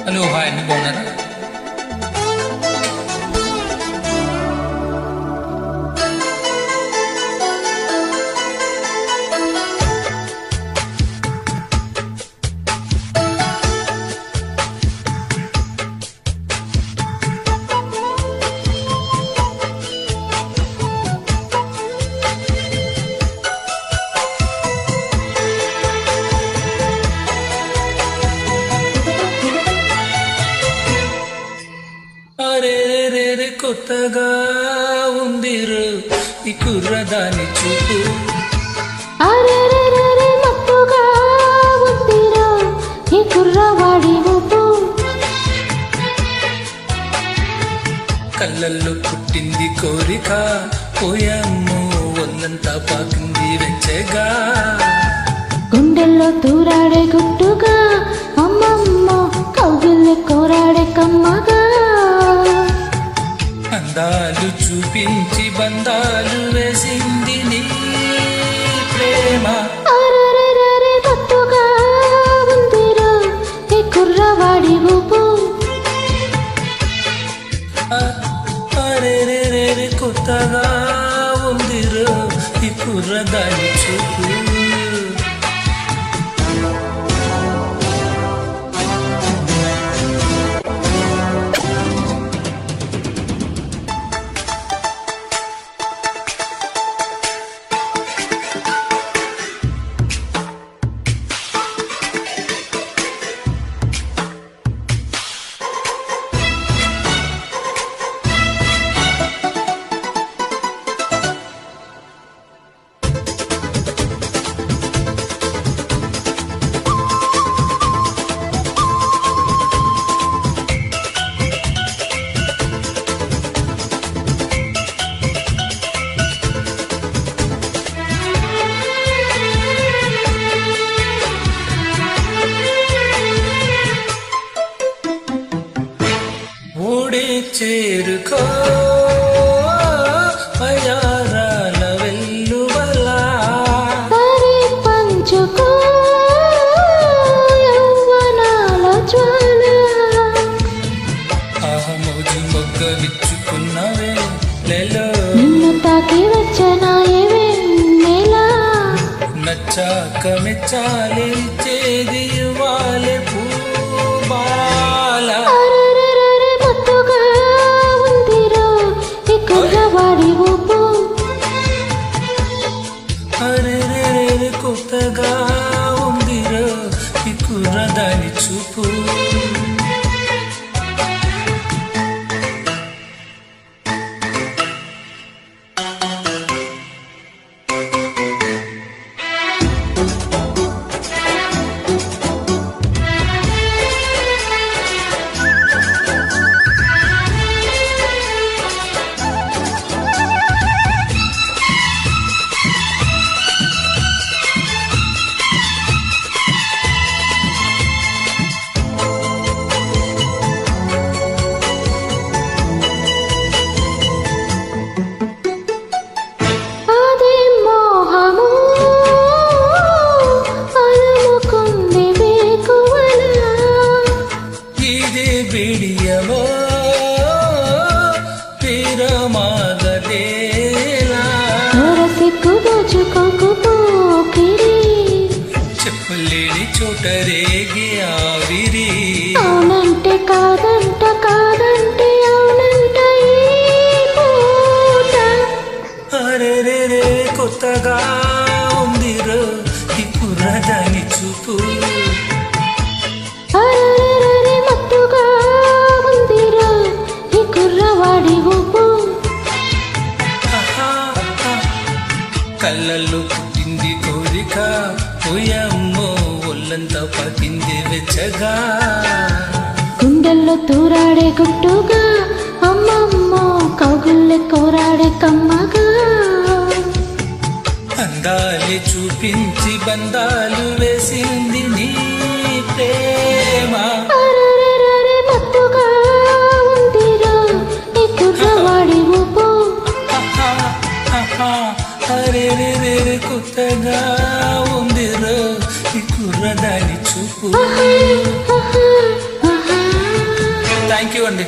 Hello hi అండి, బాగున్నారా? అరే రే రే కొత్తగా ఉందిరు ఈ కుర్రదాని చూపు. అరే రే రే రే మత్తుగా ఉందిరా ఈ కుర్రవాడి ఊపు. కళ్ళల్లో పుట్టింది కోరిక, పోయమ్ము ఒళ్ళంతా పాకింది వెచ్చగా. గుండెల్లో తూరాడే గుట్టుగా, అమ్మమ్మ కౌగిల్లె కోరాడే కమ్మగా. అందాలు చూపించి బంధాలు వేసింది నీ ప్రేమ. అరే రే రే రే మత్తుగా ఉందిరా ఈ కుర్రవాడి ఊపు. అరే రే రే రే కొత్తగా ఉందిరు ఈ కుర్రదాని చూపు. చేరుకో పయారాల వెల్లువలా, సరి పంచుకో యవ్వనాల జ్వాల. ఆహమోజు మొగ్గ విచ్చుకున్నవే నెలో, నిన్ను తాకి వచ్చనాయవే నెలా. నచ్చాక మెచ్చాలి చేది ఇవ్వాలి పూబాల. అరే రే రే కొత్తగా ఉందిరా ఈ కుర్రదాని చూపు. బిడియమో తీరమాగదేలా, చెప్పులేని చోట రేగి ఆవిరి. అవునంటే కాదంట, కాదంటే అవునంట ఈ పూట. అరే రే రే కొత్తగా ఉందిరో ఈ కుర్రదాని చూపు. కళ్ళల్లో పుట్టింది కోరిక, పోయమ్మో ఒళ్ళంతా పకింది వెచ్చగా. గుండెల్లో తూరాడే గుట్టుగా, అమ్మమ్మ కౌగుల్లె కోరాడే కమ్మగా. అందాలి చూపించి బంధాలు వేసింది నీ ప్రేమ. మత్తుగా ఉందిరా ఈ కుర్రవాడి ఊపు. అరే రే రే కొత్తగా ఉందిరా ఈ కుర్రదాని చూపు. థ్యాంక్ యూ అండి.